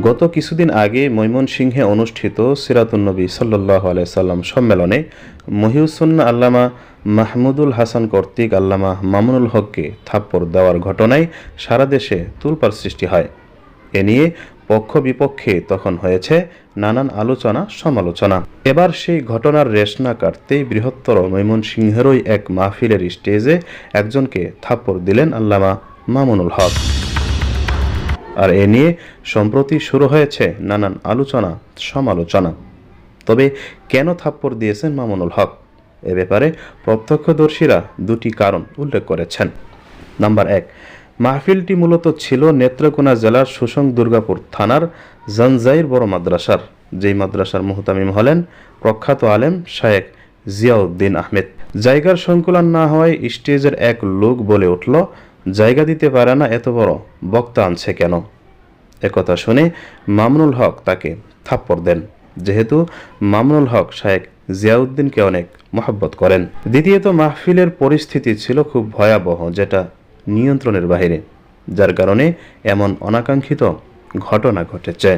গত কিছুদিন আগে ময়মনসিংহে অনুষ্ঠিত সিরাতুন্নবী সাল্লাল্লাহু আলাইহি সাল্লাম সম্মেলনে মহিউসুন্নাহ আল্লামা মাহমুদুল হাসান কর্তৃক আল্লামা মামুনুল হককে থাপ্পড় দেওয়ার ঘটনায় সারা দেশে তোলপাড় সৃষ্টি হয়। এ নিয়ে পক্ষ বিপক্ষে তখন হয়েছে নানান আলোচনা সমালোচনা। এবার সেই ঘটনার রেশ না কাটতেই বৃহত্তর ময়মনসিংহেরই এক মাহফিলের স্টেজে একজনকে থাপ্পড় দিলেন আল্লামা মামুনুল হক। আর এ নিয়ে সম্প্রতি শুরু হয়েছে নানান আলোচনা সমালোচনা। তবে কেন থাপ্পড় দিয়েছেন মামুনুল হক, এ ব্যাপারে প্রত্যক্ষদর্শীরা দুটি কারণ উল্লেখ করেছেন। নাম্বার 1, মাহফিলটি মূলত ছিল নেত্রকোনা জেলার সুসং দুর্গাপুর থানার জানজাইর বড় মাদ্রাসার, যেই মাদ্রাসার মুহতামিম হলেন প্রখ্যাত আলেম শায়েখ জিয়াউদ্দিন আহমেদ। জায়গার সংকুলান না হওয়ায় স্টেজের এক লোক বলে উঠল, জায়গা দিতে পারে না, এত বড় বক্তা আনছে কেন? একথা শুনে মামুনুল হক তাকে থাপ্পড় দেন, যেহেতু মামুনুল হক শায়েখ জিয়াউদ্দিনকে অনেক মহব্বত করেন। দ্বিতীয়ত, মাহফিলের পরিস্থিতি ছিল খুব ভয়াবহ, যেটা নিয়ন্ত্রণের বাইরে, যার কারণে এমন অনাকাঙ্ক্ষিত ঘটনা ঘটেছে।